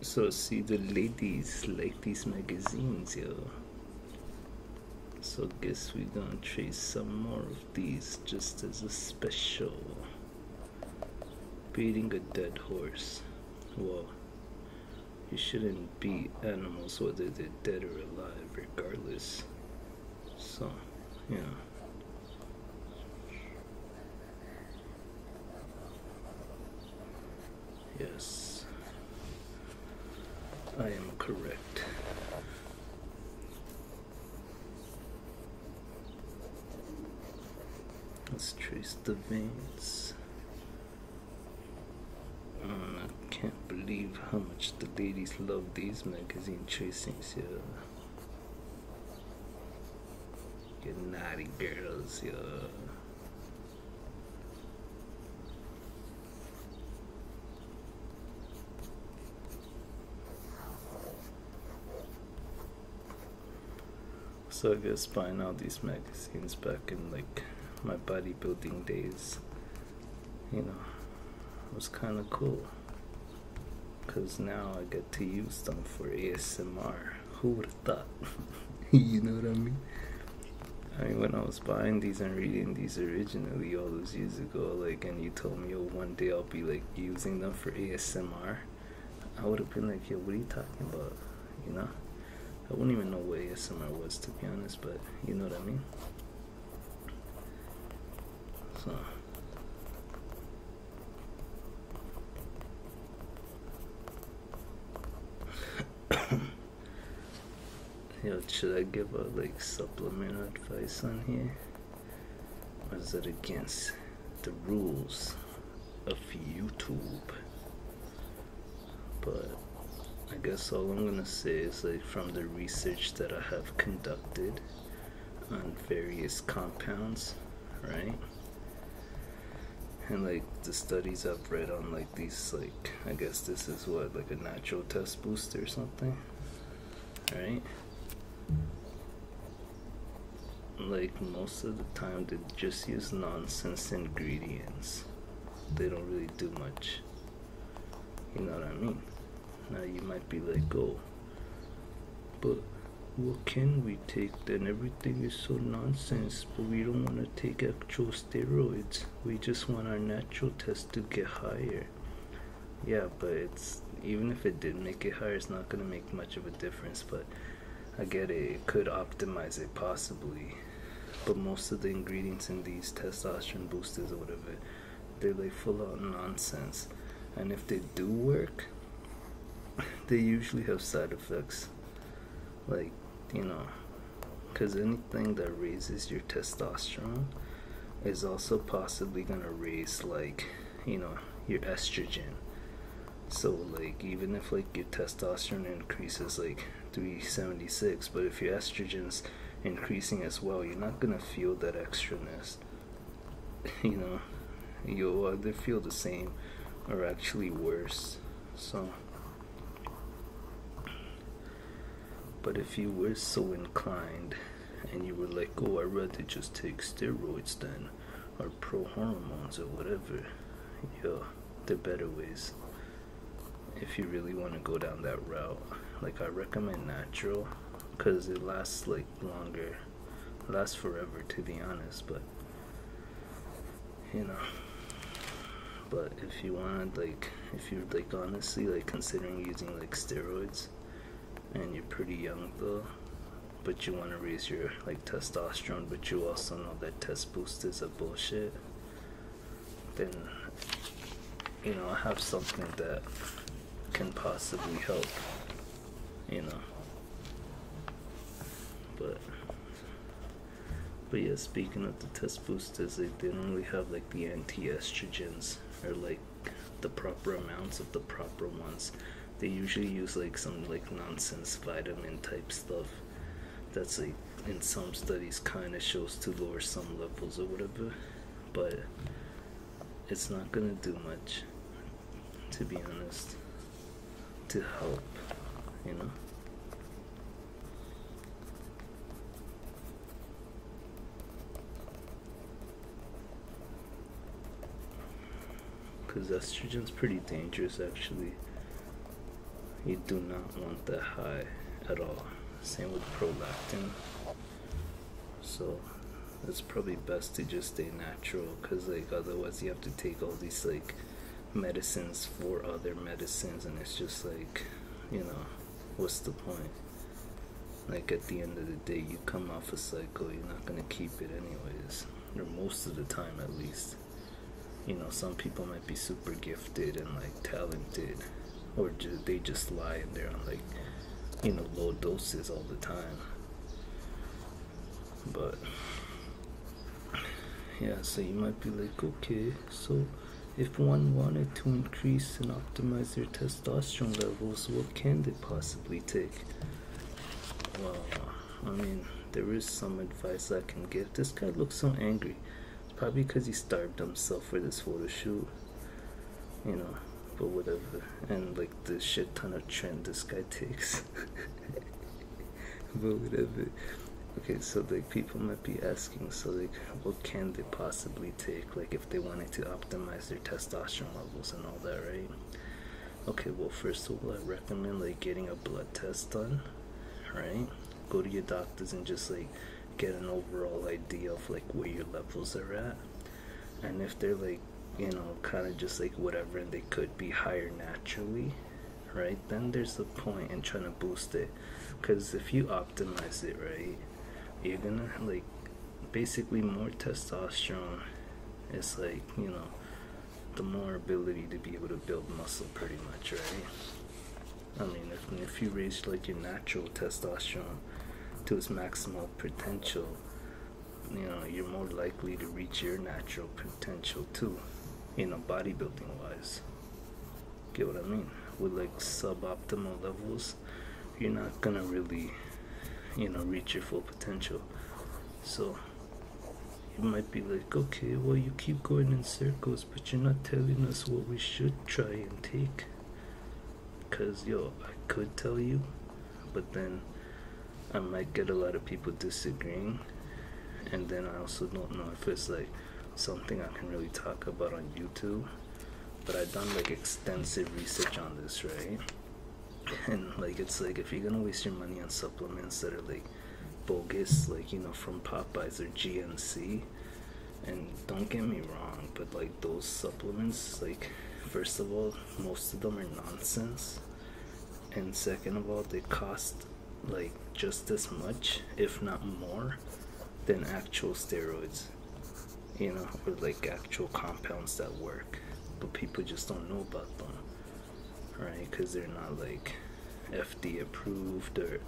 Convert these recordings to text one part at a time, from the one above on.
So see, the ladies like these magazines, yo. So guess we gonna trace some more of these just as a special. Beating a dead horse. Well, you shouldn't beat animals whether they're dead or alive, regardless. So, you know. Yes, I am correct. Let's trace the veins. I can't believe how much the ladies love these magazine tracings, yeah. You naughty girls, yeah. So I guess buying all these magazines back in like my bodybuilding days, you know, was kind of cool. Because now I get to use them for ASMR. Who would have thought? You know what I mean? I mean, when I was buying these and reading these originally all those years ago, like, and you told me, oh, one day I'll be like using them for ASMR, I would have been like, yo, what are you talking about? You know? I wouldn't even know what ASMR was, to be honest, but you know what I mean? So. Yo, should I give a like supplement advice on here? Or is it against the rules of YouTube? But I guess all I'm gonna say is like from the research that I have conducted on various compounds, right? And like the studies I've read on like these, like I guess this is what, like a natural test booster or something, right? Like most of the time they just use nonsense ingredients. They don't really do much. You know what I mean? Now you might be like, oh, but what can we take then? Everything is so nonsense, but we don't want to take actual steroids. We just want our natural test to get higher. Yeah, but it's, even if it did make it higher, it's not going to make much of a difference. But I get it, it could optimize it possibly, but most of the ingredients in these testosterone boosters or whatever, they're like full of nonsense. And if they do work, they usually have side effects, like, you know, because anything that raises your testosterone is also possibly gonna raise, like, you know, your estrogen. So like even if like your testosterone increases like 376, but if your estrogen's increasing as well, you're not gonna feel that extraness. You know, you'll either feel the same or actually worse. So, but if you were so inclined and you were like, oh, I'd rather just take steroids then, or pro hormones or whatever, yo, there are better ways. If you really want to go down that route, like I recommend natural, because it lasts like longer, lasts forever, to be honest. But you know, but if you want, like, if you're like honestly like considering using like steroids and you're pretty young though, but you want to raise your like testosterone, but you also know that test boosters are bullshit, then you know, I have something that can possibly help, you know. But yeah, speaking of the test boosters, they don't really have like the anti-estrogens or like the proper amounts of the proper ones. They usually use like some like nonsense vitamin type stuff that's like in some studies kind of shows to lower some levels or whatever, but it's not gonna do much, to be honest, to help, you know. Because estrogen's pretty dangerous, actually. You do not want that high at all. Same with prolactin. So it's probably best to just stay natural, because like otherwise you have to take all these like medicines for other medicines, and it's just like, you know, what's the point? Like at the end of the day, you come off a cycle, you're not gonna keep it anyways, or most of the time at least. You know, some people might be super gifted and like talented, or they just lie and they're on like, you know, low doses all the time. But yeah, so you might be like, okay, so if one wanted to increase and optimize their testosterone levels, what can they possibly take? Well, I mean, there is some advice I can give. This guy looks so angry. It's probably because he starved himself for this photo shoot, you know, but whatever. And like the shit ton of trend this guy takes. But whatever. Okay, so like people might be asking, so like what can they possibly take, like if they wanted to optimize their testosterone levels and all that, right? Okay, well, first of all, I recommend like getting a blood test done, right? Go to your doctors and just like get an overall idea of like where your levels are at, and if they're like, you know, kind of just like whatever, and they could be higher naturally, right, then there's a point in trying to boost it, because if you optimize it, right, you're gonna like basically more testosterone is like, you know, the more ability to be able to build muscle pretty much, right? I mean, if you raise like your natural testosterone to its maximal potential, you know, you're more likely to reach your natural potential too, you know, bodybuilding wise. Get what I mean? With like suboptimal levels, you're not gonna really, you know, reach your full potential. So you might be like, okay, well, you keep going in circles, but you're not telling us what we should try and take. Because yo, I could tell you, but then I might get a lot of people disagreeing, and then I also don't know if it's like something I can really talk about on YouTube. But I've done like extensive research on this, right? And like, it's like, if you're gonna waste your money on supplements that are like bogus, like, you know, from Popeyes or GNC, and don't get me wrong, but like those supplements, like, first of all, most of them are nonsense, and second of all, they cost like just as much, if not more, than actual steroids, you know, or like actual compounds that work, but people just don't know about them, right? Because they're not like FDA approved, or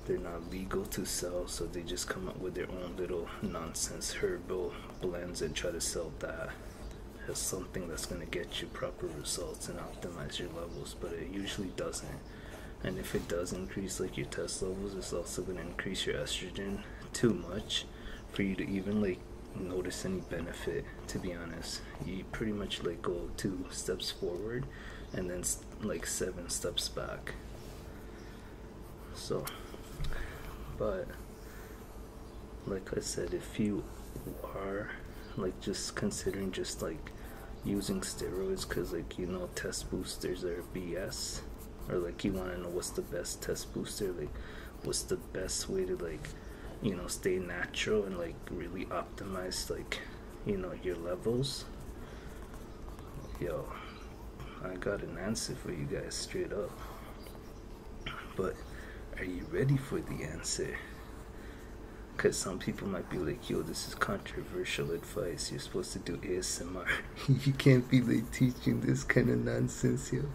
they're not legal to sell, so they just come up with their own little nonsense herbal blends and try to sell that as something that's going to get you proper results and optimize your levels, but it usually doesn't. And if it does increase like your test levels, it's also going to increase your estrogen too much for you to even like notice any benefit. To be honest, you pretty much like go 2 steps forward and then like 7 steps back. So, but like I said, if you are like just considering just like using steroids because, like, you know, test boosters are BS, or like you want to know what's the best test booster, like what's the best way to, like, you know, stay natural and like really optimize, like, you know, your levels, yo, I got an answer for you guys straight up. But are you ready for the answer? Because some people might be like, yo, this is controversial advice, you're supposed to do ASMR. You can't be like teaching this kind of nonsense, yo.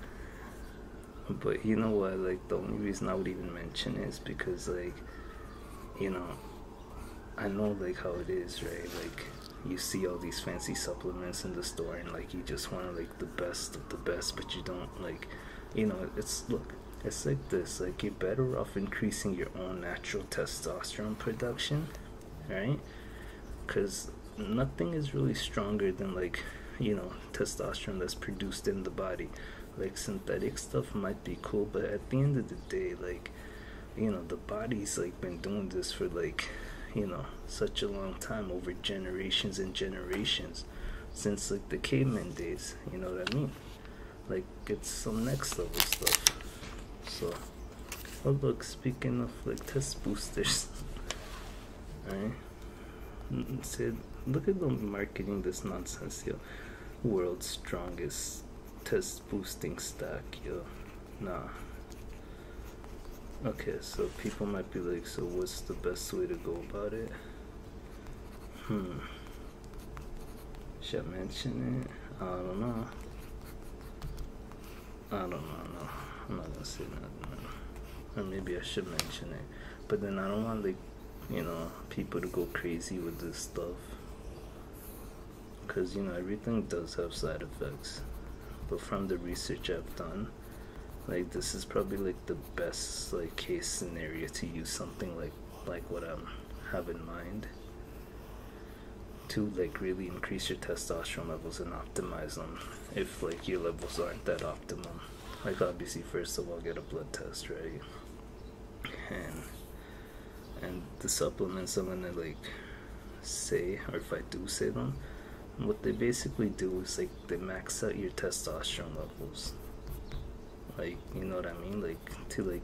But you know what, like, the only reason I would even mention is because, like, you know, I know like how it is, right? Like, you see all these fancy supplements in the store and like you just want like the best of the best, but you don't, like, you know, it's like this, like, you're better off increasing your own natural testosterone production, right? Because nothing is really stronger than, like, you know, testosterone that's produced in the body. Like, synthetic stuff might be cool, but at the end of the day, like, you know, the body's like been doing this for, like, you know, such a long time, over generations and generations, since like the caveman days, you know what I mean? Like, it's some next level stuff. So, oh look, speaking of like test boosters, right? Said, look at them marketing this nonsense, yo. World's strongest test boosting stack, yo. Nah. Okay, so people might be like, so what's the best way to go about it? Should I mention it? I don't know. No. I'm not gonna say nothing. Or maybe I should mention it. But then I don't want, like, people to go crazy with this stuff. Because, everything does have side effects. But from the research I've done, like, this is probably like the best like case scenario to use something like what I have in mind to like really increase your testosterone levels and optimize them if like your levels aren't that optimum. Like, obviously, first of all, get a blood test, right? And the supplements I'm gonna like say, or if I do say them, what they basically do is like they max out your testosterone levels. Like, you know what I mean? Like, to like,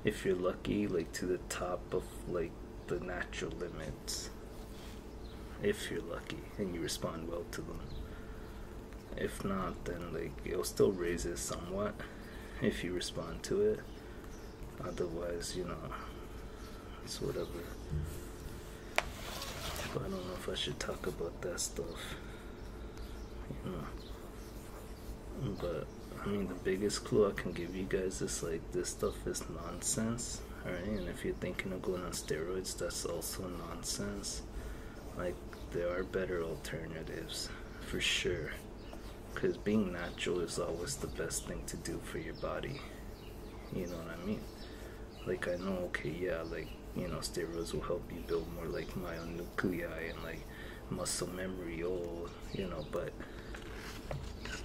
if you're lucky, like to the top of like the natural limits. If you're lucky and you respond well to them. If not, then like it'll still raise it somewhat if you respond to it. Otherwise, it's whatever. But I don't know if I should talk about that stuff. But I mean, the biggest clue I can give you guys is like this stuff is nonsense, alright? And if you're thinking of going on steroids, that's also nonsense. Like, there are better alternatives for sure, because being natural is always the best thing to do for your body. You know what I mean? Like, I know, okay, yeah, like, steroids will help you build more like myonuclei and like muscle memory, but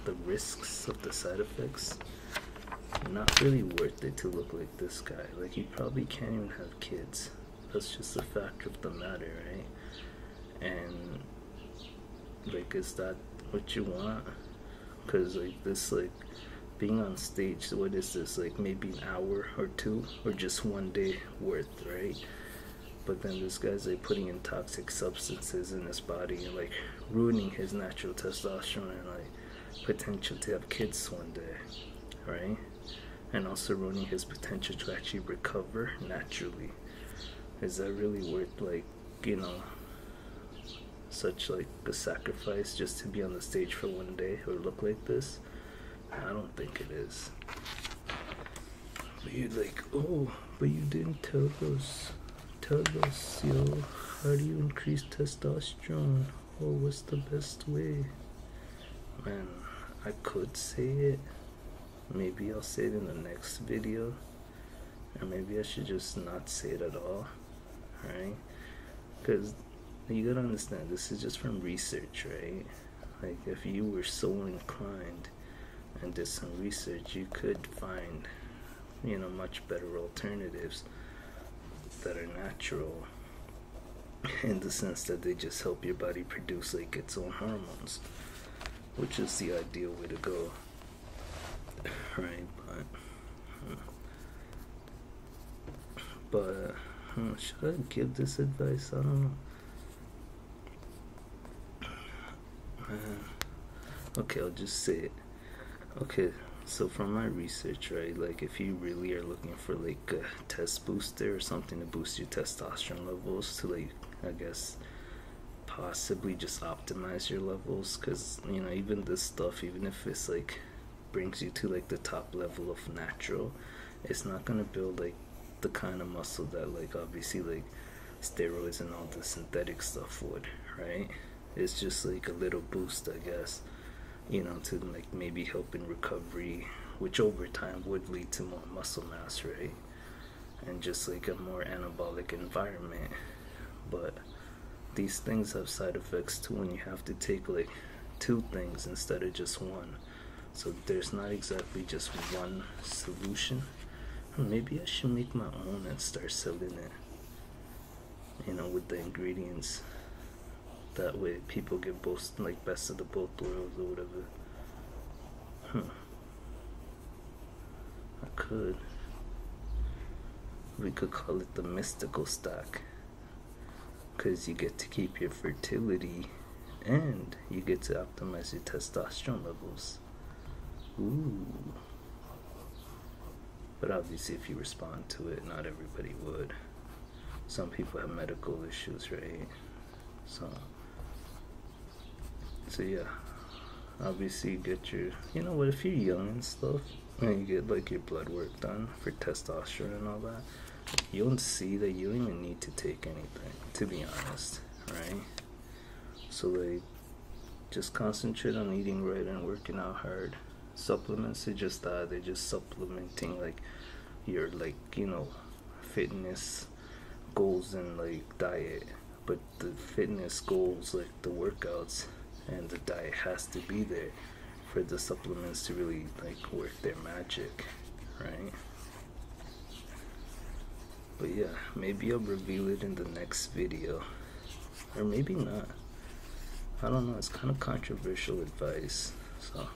the risks of the side effects, not really worth it to look like this guy. Like, you probably can't even have kids. That's just a fact of the matter, right? And like, is that what you want? Because like this, like being on stage, what is this, like maybe an hour or two, or just one day worth, right? But then this guy's like putting in toxic substances in his body and like ruining his natural testosterone and like potential to have kids one day, right? And also ruining his potential to actually recover naturally. Is that really worth, like, such like a sacrifice just to be on the stage for one day or look like this? I don't think it is. But you're like, oh, but you didn't tell us, yo, how do you increase testosterone? Or what's the best way? Man, I could say it. Maybe I'll say it in the next video. Or maybe I should just not say it at all. Right? Because you gotta understand, this is just from research, right? Like, if you were so inclined and did some research, you could find, much better alternatives that are natural, in the sense that they just help your body produce like its own hormones, which is the ideal way to go, right? But should I give this advice? I don't know. Okay, I'll just say it. Okay, so from my research, right, like if you really are looking for like a test booster or something to boost your testosterone levels to, like, I guess possibly just optimize your levels, because even this stuff, even if it's like brings you to like the top level of natural, it's not gonna build like the kind of muscle that like obviously like steroids and all the synthetic stuff would, right? It's just like a little boost, I guess, to like maybe help in recovery, which over time would lead to more muscle mass, right? And just like a more anabolic environment. But these things have side effects too, and you have to take like 2 things instead of just one. So there's not exactly just one solution. Maybe I should make my own and start selling it, with the ingredients. That way people get both, like, best of the both worlds or whatever. I could. We could call it the mystical stack, because you get to keep your fertility and you get to optimize your testosterone levels. Ooh. But obviously, if you respond to it, not everybody would. Some people have medical issues, right? So yeah. Obviously, you get your, you know what, if you're young and stuff, and you get like your blood work done for testosterone and all that, you'll see that you don't even need to take anything, to be honest, right? So like, just concentrate on eating right and working out hard. Supplements are just that, they're just supplementing like your, like, you know, fitness goals and like diet. But the fitness goals, like the workouts and the diet, has to be there for the supplements to really like work their magic, right? But yeah, maybe I'll reveal it in the next video, or maybe not. I don't know, it's kind of controversial advice, so